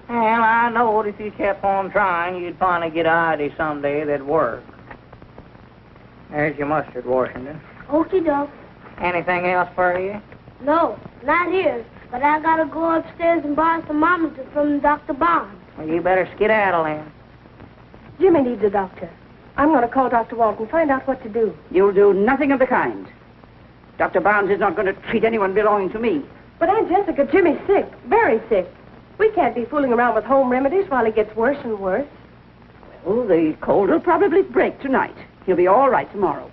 Well, I knowed if you kept on trying, you'd finally get an idea someday that'd work. There's your mustard, Washington. Okie doke. Anything else for you? No, not here. But I gotta go upstairs and borrow some thermometer from Dr. Bond. Well, you better skedaddle then. Jimmy needs a doctor. I'm going to call Dr. Walt and find out what to do. You'll do nothing of the kind. Dr. Barnes is not going to treat anyone belonging to me. But Aunt Jessica, Jimmy's sick, very sick. We can't be fooling around with home remedies while he gets worse and worse. Oh, the cold will probably break tonight. He'll be all right tomorrow.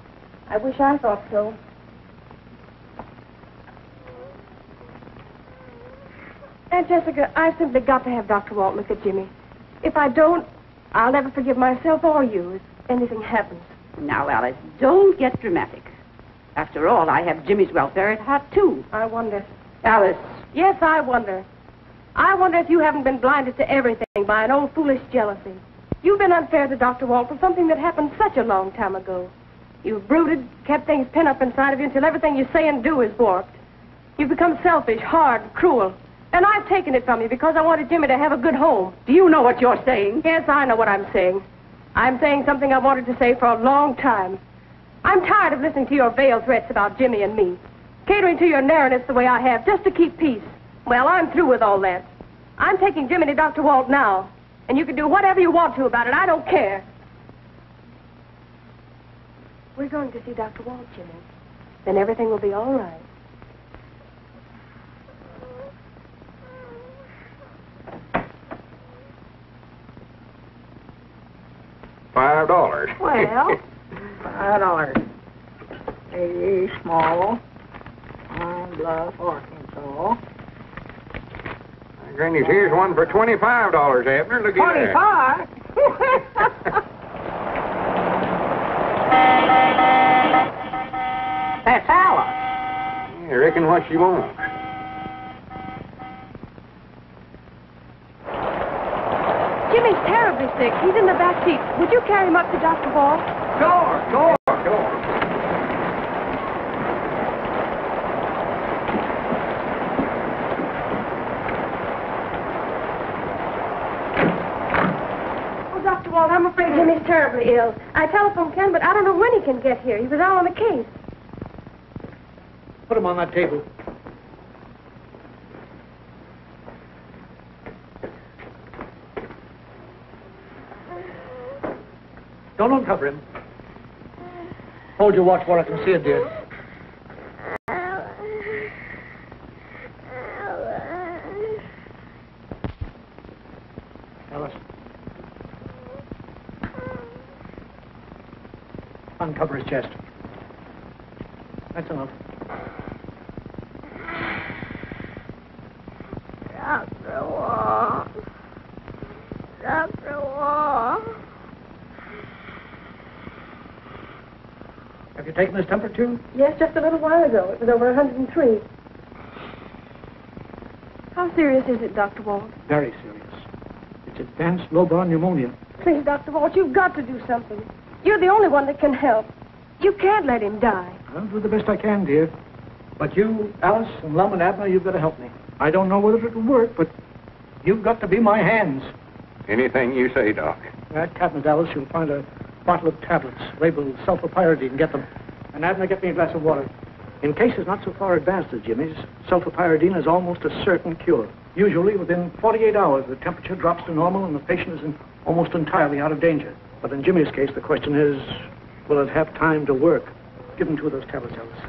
I wish I thought so. Aunt Jessica, I've simply got to have Dr. Walt look at Jimmy. If I don't, I'll never forgive myself or you if anything happens. Now, Alice, don't get dramatic. After all, I have Jimmy's welfare at heart, too. I wonder. Alice. Yes, I wonder. I wonder if you haven't been blinded to everything by an old foolish jealousy. You've been unfair to Dr. Walt for something that happened such a long time ago. You've brooded, kept things pent up inside of you until everything you say and do is warped. You've become selfish, hard, cruel. And I've taken it from you because I wanted Jimmy to have a good home. Do you know what you're saying? Yes, I know what I'm saying. I'm saying something I've wanted to say for a long time. I'm tired of listening to your veiled threats about Jimmy and me. Catering to your narrowness the way I have, just to keep peace. Well, I'm through with all that. I'm taking Jimmy to Dr. Walt now. And you can do whatever you want to about it. I don't care. We're going to see Dr. Walt, Jimmy. Then everything will be all right. $5. Well, $5. A small, Pine Bluff, Arkansas. Granny's here's one for $25, Abner. Look at that. 25? That's Alice. I reckon what she wants. Jimmy's terribly sick. He's in the back seat. Would you carry him up to Dr. Walt? Sure. Oh, Dr. Walt, I'm afraid Jimmy's terribly ill. I telephoned Ken, but I don't know when he can get here. He was out on the case. Put him on that table. Don't uncover him. Hold your watch while I can see it, dear. uncover his chest. That's enough. Dr. Wong. Dr. Wong. Have you taken his temperature? Yes, just a little while ago. It was over 103. How serious is it, Dr. Walt? Very serious. It's advanced lobar pneumonia. Please, Dr. Walt, you've got to do something. You're the only one that can help. You can't let him die. I'll do the best I can, dear. But you, Alice, and Lum and Abner, you've got to help me. I don't know whether it'll work, but you've got to be my hands. Anything you say, Doc. That cabinet, Alice, you'll find a bottle of tablets labeled sulfapyridine. Get them. And Abner, get me a glass of water. In cases not so far advanced as Jimmy's, sulfapyridine is almost a certain cure. Usually, within 48 hours, the temperature drops to normal and the patient is almost entirely out of danger. But in Jimmy's case, the question is, will it have time to work? Give him 2 of those tablets, Alice.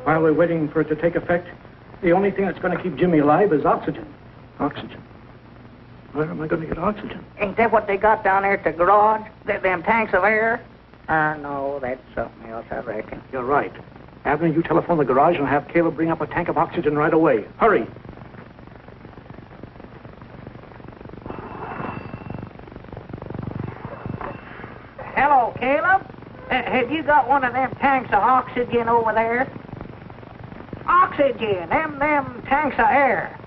While we're waiting for it to take effect, the only thing that's going to keep Jimmy alive is oxygen. Oxygen. Where am I going to get oxygen? Ain't that what they got down there at the garage? Them tanks of air? No, that's something else, I reckon. You're right. Abner, you telephone the garage and have Caleb bring up a tank of oxygen right away. Hurry. Hello, Caleb. Have you got one of them tanks of oxygen over there? Oxygen, them tanks of air.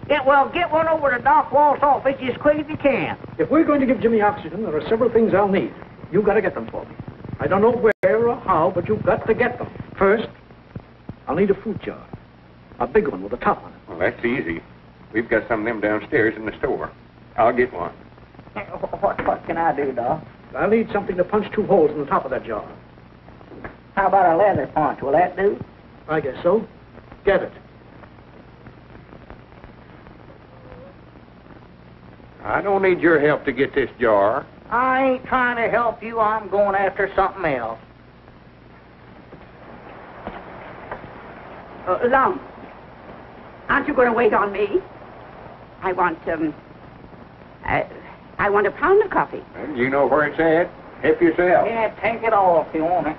Yeah, well, get one over to Doc Walt's office as quick as you can. If we're going to give Jimmy oxygen, there are several things I'll need. You've got to get them for me. I don't know where or how, but you've got to get them. First, I'll need a fruit jar. A big one with a top on it. Well, that's easy. We've got some of them downstairs in the store. I'll get one. What can I do, Doc? I'll need something to punch 2 holes in the top of that jar. How about a leather punch? Will that do? I guess so. Get it. I don't need your help to get this jar. I ain't trying to help you. I'm going after something else. Lum, aren't you going to wait on me? I want a pound of coffee. And you know where it's at. Help yourself. Yeah, take it all if you want it.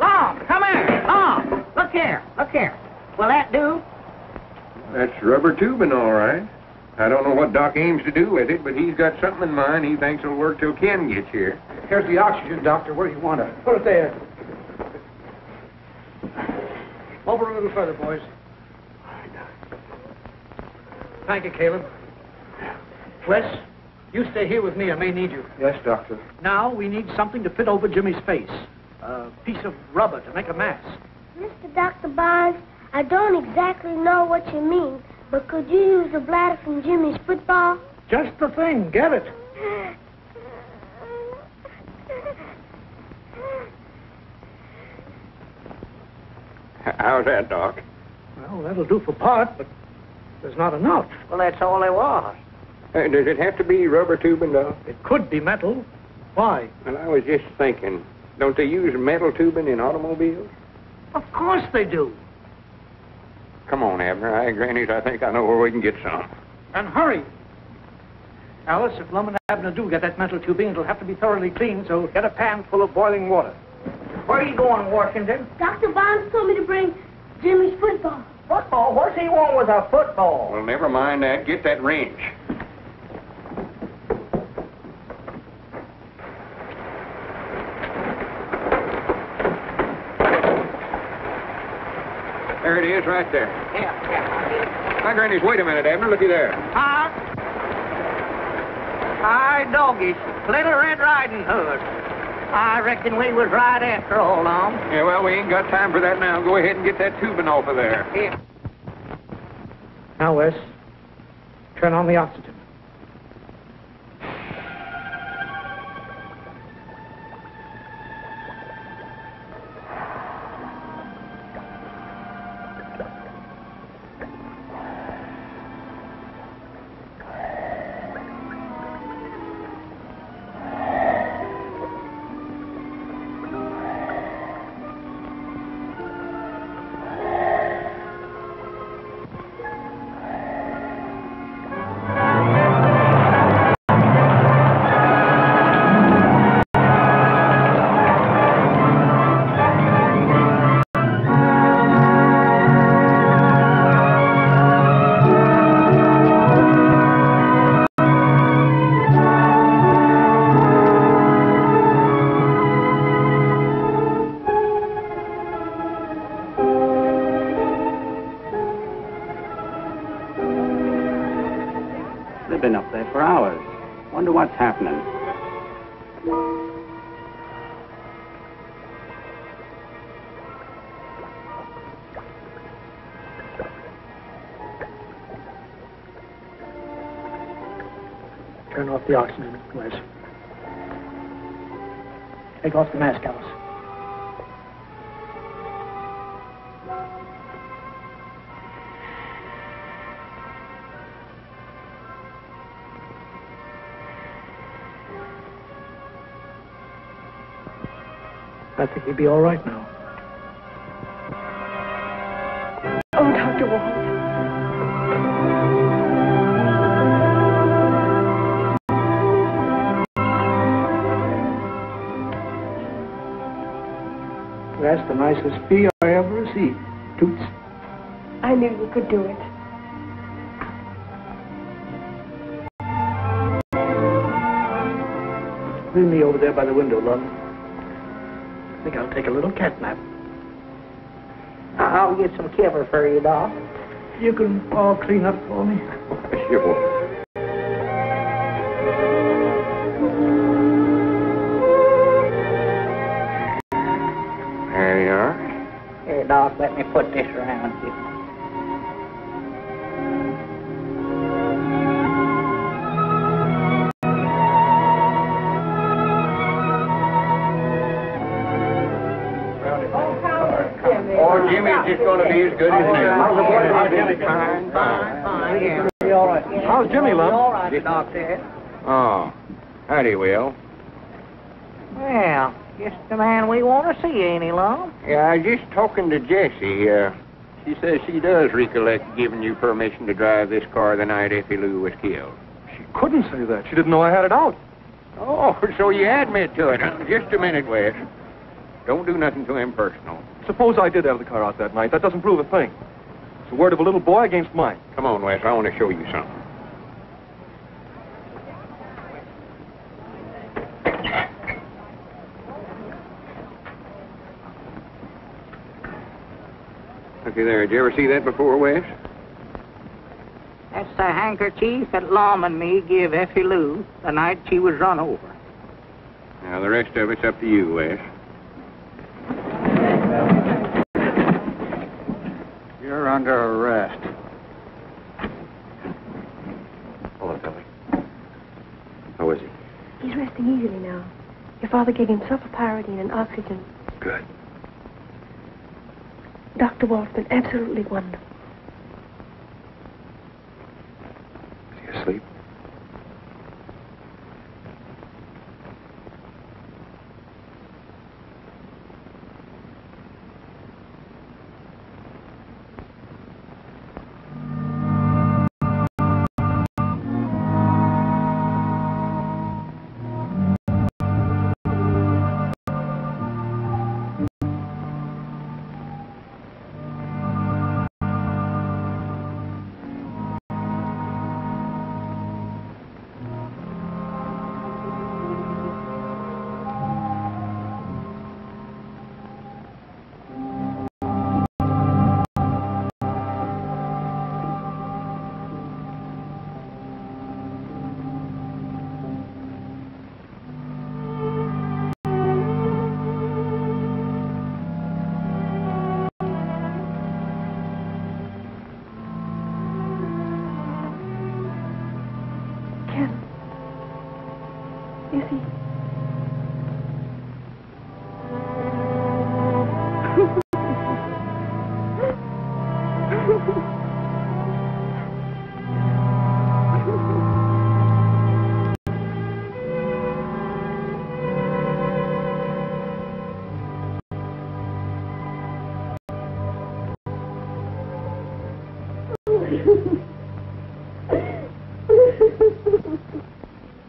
Lum, come here. Lum, look here. Look here. Will that do? That's rubber tubing, all right. I don't know what Doc aims to do with it, but he's got something in mind he thinks will work till Ken gets here. Here's the oxygen, Doctor. Where do you want it? Put it there. Over a little further, boys. Thank you, Caleb. Wes, you stay here with me. I may need you. Yes, Doctor. Now we need something to fit over Jimmy's face. A piece of rubber to make a mask. Mr. Dr. Barnes, I don't exactly know what you mean, but could you use the bladder from Jimmy's football? Just the thing. Get it. How's that, Doc? Well, that'll do for part, but there's not enough. Well, that's all there was. Does it have to be rubber tubing, Doc? It could be metal. Why? Well, I was just thinking, don't they use metal tubing in automobiles? Of course they do. Come on, Abner. Grannies, I think I know where we can get some. And hurry. Alice, if Lum and Abner do get that metal tubing, it'll have to be thoroughly cleaned, so get a pan full of boiling water. Where are you going, Washington? Dr. Barnes told me to bring Jimmy's football. Football? What's he want with a football? Well, never mind that. Get that wrench. There it is, right there. Yeah. My grannies, wait a minute, Abner. Looky there. Huh? Hi, doggies. Little Red Riding Hood. I reckon we was right after all, Lum. Yeah, well, we ain't got time for that now. Go ahead and get that tubing off of there. Yeah. Now, Wes, turn on the oxygen. I've been up there for hours. Wonder what's happening. Turn off the oxygen, Wes. Take off the mask, Alice. I think he'd be all right now. Oh, Dr. Walt. That's the nicest fee I ever received. Toots. I knew you could do it. Leave me over there by the window, Lum. I think I'll take a little cat nap. I'll get some kibber for you, Doc. You can all clean up for me? Sure. There you are. Here, Doc, let me put this around you. Oh, Jimmy's just going to be as good as new. How's the boy? How's Jimmy? Fine, Fine, yeah. All right. How's Jimmy, Lum? All right, Doc said. Oh, howdy, Will. Well, just the man we want to see, ain't he, Lum? Yeah, I was just talking to Jessie. She says she does recollect giving you permission to drive this car the night Effie Lou was killed. She couldn't say that. She didn't know I had it out. Oh, so you admit to it, huh? Just a minute, Wes. Don't do nothing to him personal. Suppose I did have the car out that night. That doesn't prove a thing. It's the word of a little boy against mine. Come on, Wes. I want to show you something. Looky there. Did you ever see that before, Wes? That's the handkerchief that Lum and me give Effie Lou the night she was run over. Now, the rest of it's up to you, Wes. You're under arrest. Hello, Billy. How is he? He's resting easily now. Your father gave him sulfapyridine and oxygen. Good. Dr. Walt's been absolutely wonderful. Is he asleep?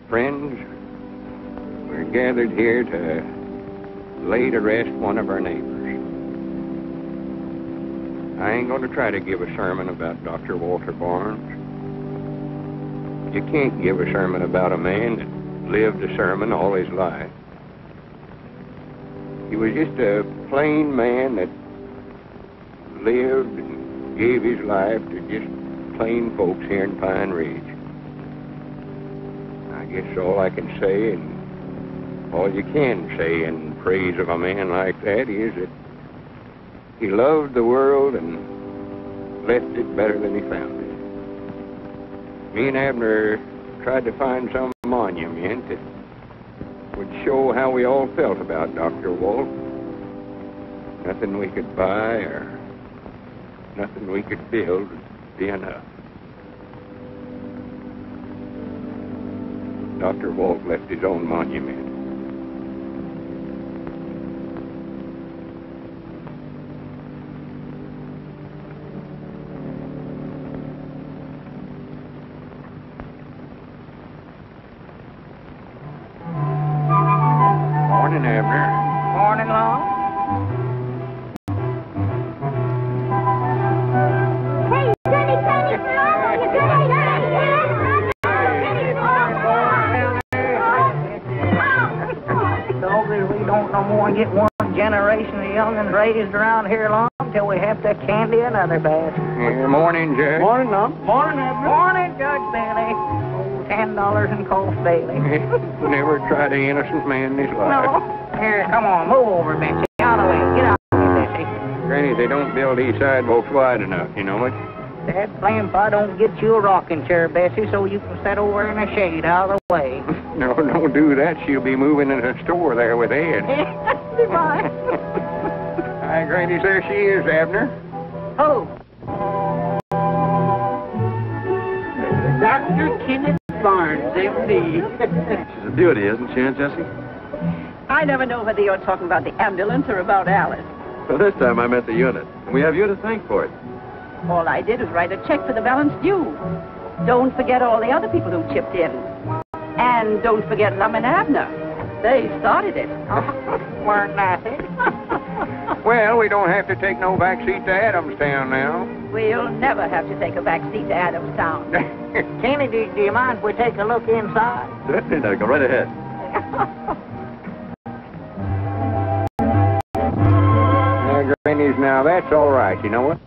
Friends, we're gathered here to lay to rest one of our neighbors. I ain't going to try to give a sermon about Dr. Walter Barnes. You can't give a sermon about a man that lived a sermon all his life. He was just a plain man that lived and gave his life to just plain folks here in Pine Ridge. guess all I can say, and all you can say in praise of a man like that, is that he loved the world and left it better than he found it. Me and Abner tried to find some monument that would show how we all felt about Dr. Walt. Nothing we could buy or nothing we could build would be enough. Dr. Walt left his own monument. Morning, Abner. Morning, Lum. Hey, Johnny, Johnny, Doggy, we don't no more get one generation of young'uns raised around here long till we have to candy another basket. Morning, Judge. Morning, Lum. Morning, Abner. Morning, Judge Bailey. Oh, $10 in cost daily. Never tried an innocent man in his life. No. Here, come on, move over, Betsy. Out of the way. Get out of here, Betsy. Granny, they don't build these sidewalks wide enough, you know it? That blame if I don't get you a rocking chair, Bessie, so you can sit over in the shade out of the way. No, don't do that. She'll be moving in the store there with Ed. Goodbye. Hi, Granny, there she is, Abner. Oh. Dr. Kenneth Barnes, M.D. She's a beauty, isn't she, Aunt Jessie? I never know whether you're talking about the ambulance or about Alice. Well, this time I meant the unit. And we have you to thank for it. All I did was write a check for the balance due. Don't forget all the other people who chipped in. And don't forget Lum and Abner. They started it. Weren't nothing. Well, we don't have to take no back seat to Adamstown now. We'll never have to take a back seat to Adamstown. Kenny, do you mind if we take a look inside? Certainly, now, go right ahead. Now, Granny's, now, that's all right, you know what?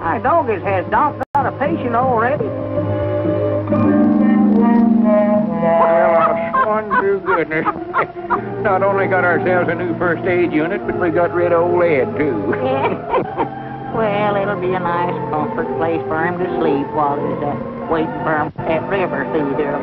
My doggies has Doc got a patient already. Well, I sworn to goodness. Not only got ourselves a new first aid unit, but we got rid of old Ed, too. Well, it'll be a nice comfort place for him to sleep while he's waiting for him at river through there.